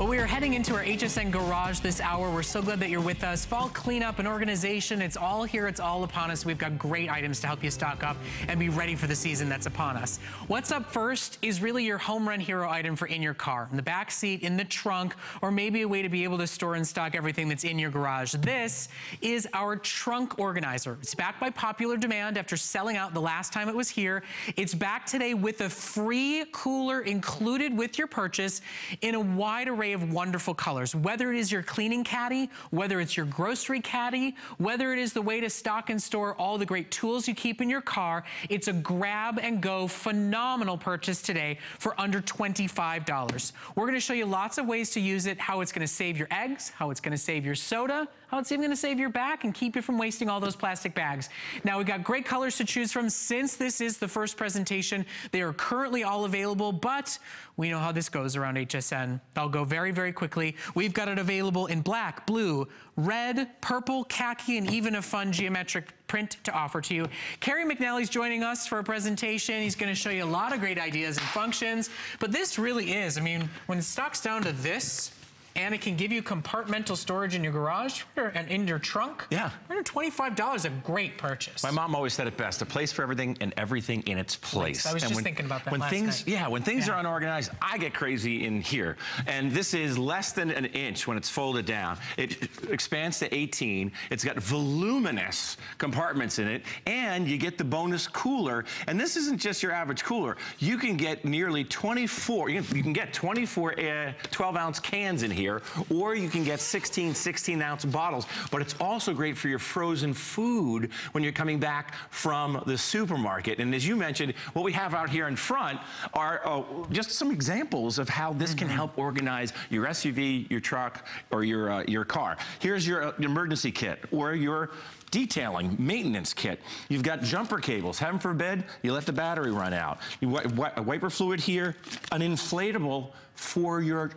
Well, we are heading into our HSN Garage this hour. We're so glad that you're with us. Fall cleanup and organization, it's all here, it's all upon us. We've got great items to help you stock up and be ready for the season that's upon us. What's up first is really your home run hero item for in your car, in the back seat, in the trunk, or maybe a way to be able to store and stock everything that's in your garage. This is our trunk organizer. It's back by popular demand after selling out the last time it was here. It's back today with a free cooler included with your purchase in a wide array of wonderful colors. Whether it is your cleaning caddy, whether it's your grocery caddy, whether it is the way to stock and store all the great tools you keep in your car, it's a grab and go phenomenal purchase today for under $25. We're gonna show you lots of ways to use it, how it's gonna save your eggs, how it's gonna save your soda, how it's even gonna save your back and keep you from wasting all those plastic bags. Now we've got great colors to choose from. Since this is the first presentation, they are currently all available, but we know how this goes around HSN. I'll go very, very quickly. We've got it available in black, blue, red, purple, khaki, and even a fun geometric print to offer to you. Kerry McNally's joining us for a presentation. He's gonna show you a lot of great ideas and functions, but this really is, I mean, when it stocks down to this, and it can give you compartmental storage in your garage and in your trunk. Yeah. Under $25, a great purchase. My mom always said it best, a place for everything and everything in its place. I was just thinking about that when last things, night. Yeah, when things are unorganized, I get crazy in here. And this is less than an inch when it's folded down. It expands to 18. It's got voluminous compartments in it, and you get the bonus cooler. And this isn't just your average cooler. You can get nearly 24, you can get 24 12-ounce cans in here, or you can get 16-ounce bottles. But it's also great for your frozen food when you're coming back from the supermarket. And as you mentioned, what we have out here in front are just some examples of how this can help organize your SUV, your truck, or your car. Here's your emergency kit, or your detailing, maintenance kit. You've got jumper cables. Heaven forbid, you let the battery run out. You wiper fluid here, an inflatable for your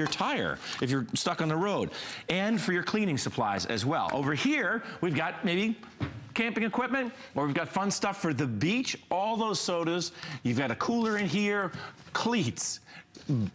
tire if you're stuck on the road, and for your cleaning supplies as well. Over here, we've got maybe camping equipment, or we've got fun stuff for the beach, all those sodas. You've got a cooler in here, cleats,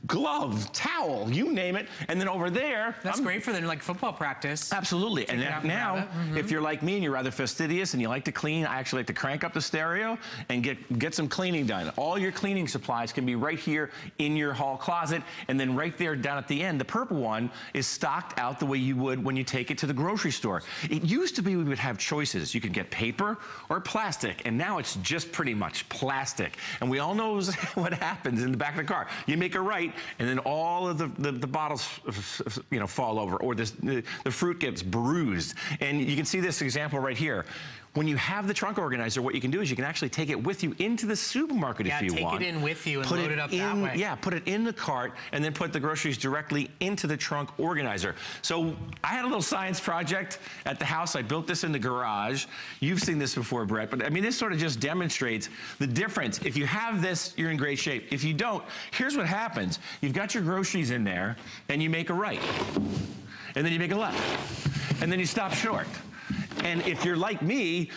glove, towel, you name it. And then over there, that's great for like football practice. Absolutely. And now, if you're like me and you're rather fastidious and you like to clean, I actually like to crank up the stereo and get some cleaning done. All your cleaning supplies can be right here in your hall closet. And then right there down at the end, the purple one is stocked out the way you would when you take it to the grocery store. It used to be we would have choices. You could get paper or plastic, and now it's just pretty much plastic. And we all know what happens in the back of the car. You make a right, and then all of the bottles, fall over, or the fruit gets bruised. And you can see this example right here. When you have the trunk organizer, what you can do is you can actually take it with you into the supermarket if you want. Yeah, take it in with you and load it up that way. Yeah, put it in the cart and then put the groceries directly into the trunk organizer. So I had a little science project at the house. I built this in the garage. You've seen this before, Brett, but I mean, this sort of just demonstrates the difference. If you have this, you're in great shape. If you don't, here's what happens. You've got your groceries in there and you make a right, and then you make a left, and then you stop short. And if you're like me,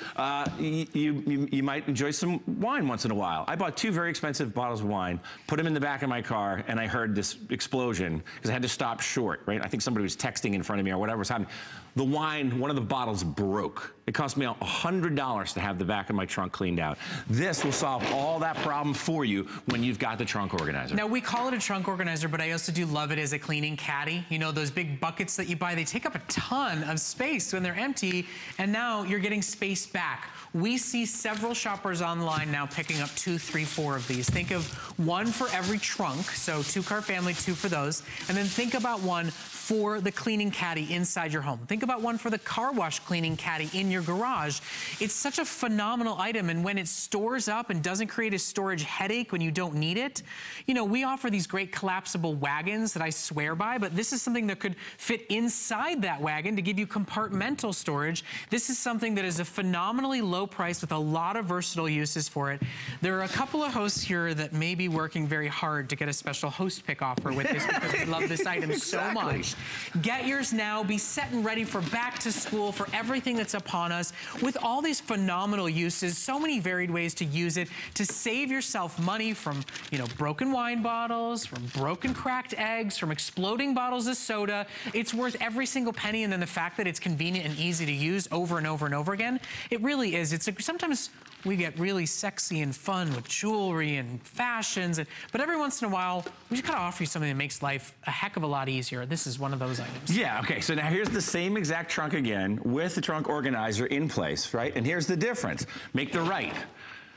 you might enjoy some wine once in a while. I bought 2 very expensive bottles of wine, put them in the back of my car, and I heard this explosion because I had to stop short, right? I think somebody was texting in front of me or whatever was happening. The wine, one of the bottles broke. It cost me $100 to have the back of my trunk cleaned out. This will solve all that problem for you when you've got the trunk organizer. Now, we call it a trunk organizer, but I also do love it as a cleaning caddy. You know, those big buckets that you buy, they take up a ton of space when they're empty, and now you're getting space back. We see several shoppers online now picking up 2, 3, 4 of these. Think of one for every trunk, so 2-car family, 2 for those, and then think about one for the cleaning caddy inside your home. Think about one for the car wash cleaning caddy in your garage. It's such a phenomenal item, and when it stores up and doesn't create a storage headache when you don't need it, you know, we offer these great collapsible wagons that I swear by, but this is something that could fit inside that wagon to give you compartmental storage. This is something that is a phenomenally low price with a lot of versatile uses for it. There are a couple of hosts here that may be working very hard to get a special host pick offer with this because we love this item so much. Get yours now. Be set and ready for back to school, for everything that's upon upon us with all these phenomenal uses, so many varied ways to use it to save yourself money from, you know, broken wine bottles, from broken cracked eggs, from exploding bottles of soda. It's worth every single penny, and then the fact that it's convenient and easy to use over and over and over again, it really is. Sometimes we get really sexy and fun with jewelry and fashions, but every once in a while, we just gotta offer you something that makes life a heck of a lot easier. This is one of those items. Yeah, okay, so now here's the same exact trunk again with the trunk organizer in place, right? And here's the difference. Make the right,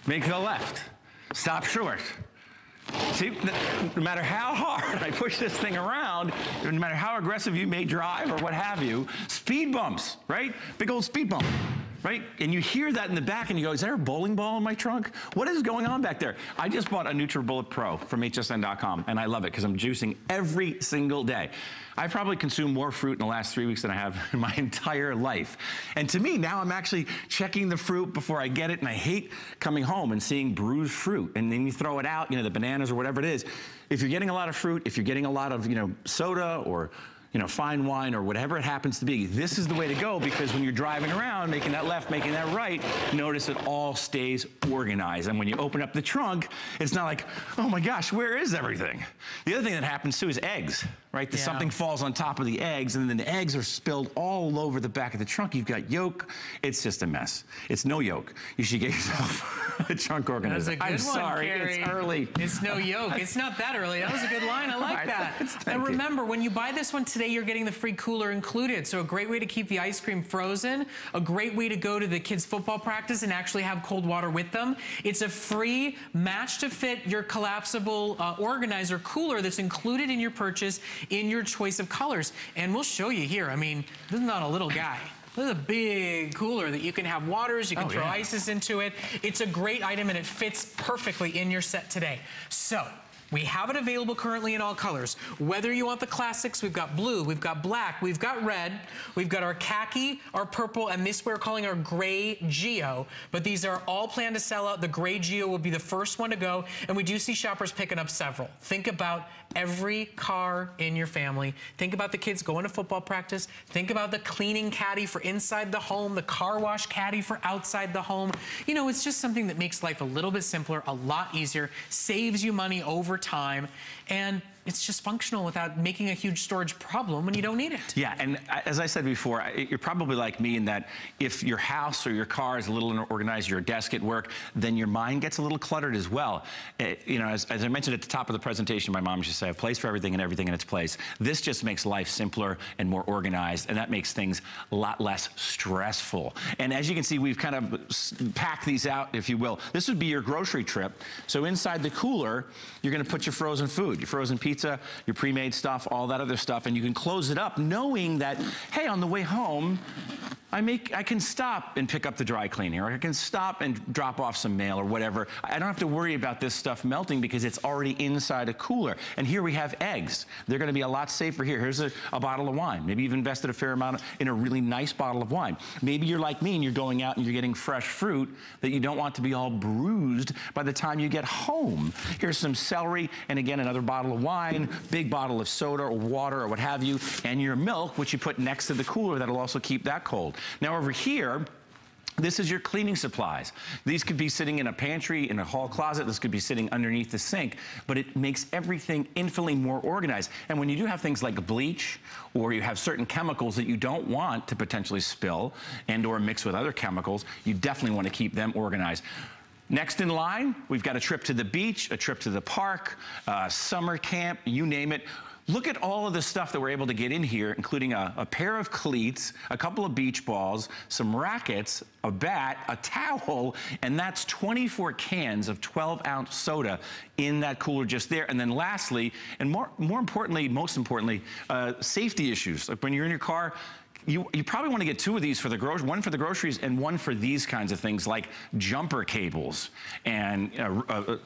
make the left, stop short. See, no matter how hard I push this thing around, no matter how aggressive you may drive or what have you, speed bumps, right? Big old speed bump. Right? And you hear that in the back and you go, is there a bowling ball in my trunk? What is going on back there? I just bought a NutriBullet Pro from HSN.com and I love it because I'm juicing every single day. I probably consumed more fruit in the last 3 weeks than I have in my entire life. And to me, now I'm actually checking the fruit before I get it, and I hate coming home and seeing bruised fruit. And then you throw it out, you know, the bananas or whatever it is. If you're getting a lot of fruit, if you're getting a lot of, you know, soda or, you know, fine wine or whatever it happens to be, this is the way to go, because when you're driving around, making that left, making that right, notice it all stays organized. And when you open up the trunk, it's not like, oh my gosh, where is everything? The other thing that happens too is eggs, right? Yeah. Something falls on top of the eggs, and then the eggs are spilled all over the back of the trunk. You've got yolk. It's just a mess. It's no yolk. You should get yourself a trunk organizer. That was a good one, sorry, Kerry. it's early. It's no yolk. It's not that early. That was a good line. I like that. And remember, when you buy this one today, you're getting the free cooler included. So a great way to keep the ice cream frozen, a great way to go to the kids' football practice and actually have cold water with them. It's a free match to fit your collapsible organizer cooler that's included in your purchase in your choice of colors. And we'll show you here. I mean, this is not a little guy. This is a big cooler that you can have waters, you can throw ices into it. It's a great item and it fits perfectly in your set today. So, we have it available currently in all colors. Whether you want the classics, we've got blue, we've got black, we've got red, we've got our khaki, our purple, and this we're calling our gray Geo. But these are all planned to sell out. The gray Geo will be the first one to go, and we do see shoppers picking up several. Think about every car in your family. Think about the kids going to football practice. Think about the cleaning caddy for inside the home, the car wash caddy for outside the home. You know, it's just something that makes life a little bit simpler, a lot easier, saves you money over time, and it's just functional without making a huge storage problem when you don't need it. Yeah, and as I said before, you're probably like me in that if your house or your car is a little unorganized, your desk at work, then your mind gets a little cluttered as well. You know, as I mentioned at the top of the presentation, my mom used to say, a place for everything and everything in its place. This just makes life simpler and more organized, and that makes things a lot less stressful. And as you can see, we've kind of packed these out, if you will. This would be your grocery trip. So inside the cooler, you're gonna put your frozen food, your frozen pizza, your pre-made stuff, all that other stuff, and you can close it up knowing that, hey, on the way home, I can stop and pick up the dry cleaning, or I can stop and drop off some mail or whatever. I don't have to worry about this stuff melting because it's already inside a cooler. And here we have eggs. They're gonna be a lot safer here. Here's a bottle of wine. Maybe you've invested a fair amount in a really nice bottle of wine. Maybe you're like me and you're going out and you're getting fresh fruit that you don't want to be all bruised by the time you get home. Here's some celery, and again, another bottle of wine, big bottle of soda or water or what have you, and your milk, which you put next to the cooler. That'll also keep that cold. Now over here, this is your cleaning supplies. These could be sitting in a pantry, in a hall closet. This could be sitting underneath the sink, but it makes everything infinitely more organized. And when you do have things like bleach, or you have certain chemicals that you don't want to potentially spill and or mix with other chemicals, you definitely want to keep them organized. Next in line, we've got a trip to the beach, a trip to the park, summer camp, you name it. Look at all of the stuff that we're able to get in here, including a pair of cleats, a couple of beach balls, some rackets, a bat, a towel, and that's 24 cans of 12-ounce soda in that cooler just there. And then lastly, and most importantly, safety issues. Like when you're in your car, you probably want to get two of these for the one for the groceries and one for these kinds of things like jumper cables and a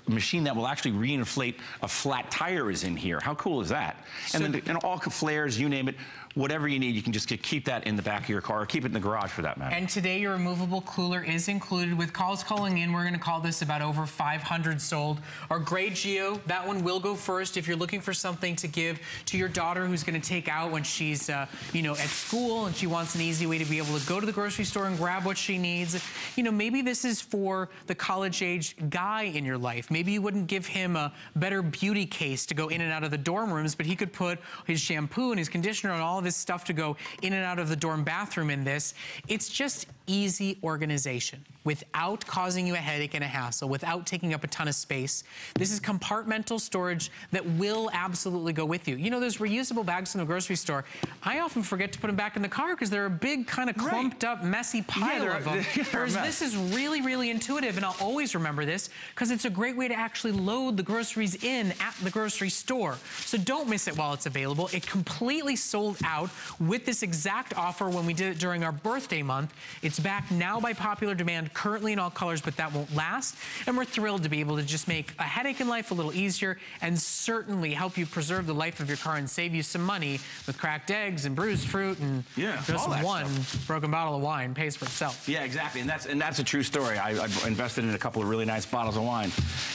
machine that will actually reinflate a flat tire is in here. How cool is that? So, and all flares, you name it. whatever you need, you can just keep that in the back of your car, or keep it in the garage for that matter. And today your removable cooler is included. With calls calling in, we're gonna call this about over 500 sold. Our gray Geo, that one will go first if you're looking for something to give to your daughter who's gonna take out when she's you know, at school and she wants an easy way to be able to go to the grocery store and grab what she needs. You know, maybe this is for the college-aged guy in your life. Maybe you wouldn't give him a better beauty case to go in and out of the dorm rooms, but he could put his shampoo and his conditioner and all of his stuff to go in and out of the dorm bathroom in this. It's just easy organization without causing you a headache and a hassle, without taking up a ton of space. This is compartmental storage that will absolutely go with you. You know, those reusable bags from the grocery store, I often forget to put them back in the car because they're a big kind of clumped up, messy pile of them. Whereas this is really, really intuitive, and I'll always remember this because it's a great way to actually load the groceries in at the grocery store. So don't miss it while it's available. It completely sold out with this exact offer when we did it during our birthday month. It's back now by popular demand, currently in all colors, but that won't last. And we're thrilled to be able to just make a headache in life a little easier and certainly help you preserve the life of your car and save you some money with cracked eggs and bruised fruit and just one broken bottle of wine pays for itself. Yeah, exactly. And that's a true story. I've invested in a couple of really nice bottles of wine,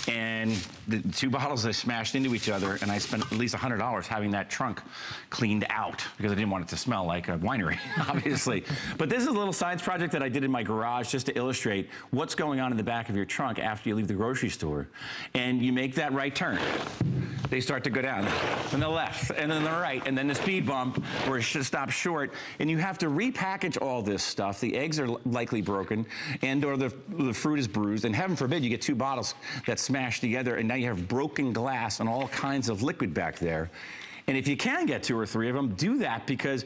and the two bottles they smashed into each other, and I spent at least $100 having that trunk cleaned out because I didn't want it to smell like a winery, obviously. But this is a little science project that I did in my garage just to illustrate what's going on in the back of your trunk after you leave the grocery store. And you make that right turn. They start to go down, and the left, and then the right, and then the speed bump where it should stop short. And you have to repackage all this stuff. The eggs are likely broken, and or the fruit is bruised. And heaven forbid you get two bottles that smash together, and now you have broken glass and all kinds of liquid back there. And if you can get two or three of them, do that, because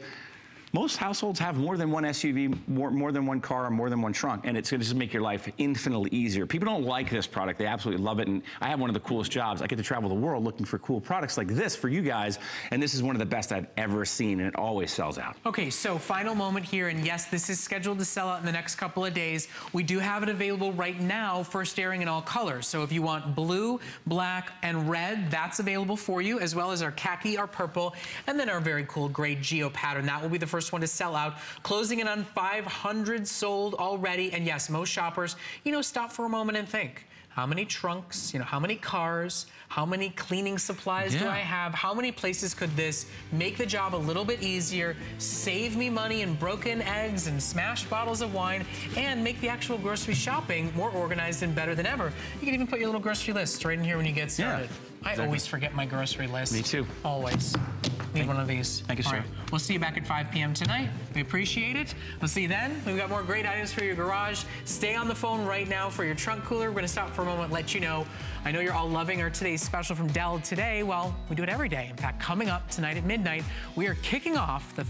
most households have more than one SUV, more than one car, or more than one trunk, and it's going to just make your life infinitely easier. People don't like this product. They absolutely love it, and I have one of the coolest jobs. I get to travel the world looking for cool products like this for you guys, and this is one of the best I've ever seen, and it always sells out. Okay, so final moment here, and yes, this is scheduled to sell out in the next couple of days. We do have it available right now, first airing in all colors. So if you want blue, black, and red, that's available for you, as well as our khaki, our purple, and then our very cool gray Geo pattern. That will be the first one to sell out, closing in on 500 sold already. And yes, most shoppers, you know, stop for a moment and think, how many trunks, you know, how many cars, how many cleaning supplies do I have? How many places could this make the job a little bit easier, save me money in broken eggs and smashed bottles of wine, and make the actual grocery shopping more organized and better than ever? You can even put your little grocery list right in here when you get started. I always forget my grocery list. Me too. Always. Need one of these. Thank you, sir. All right. We'll see you back at 5 p.m. tonight. We appreciate it. We'll see you then. We've got more great items for your garage. Stay on the phone right now for your trunk cooler. We're going to stop for a moment, let you know. I know you're all loving our today's special from Dell today. Well, we do it every day. In fact, coming up tonight at midnight, we are kicking off the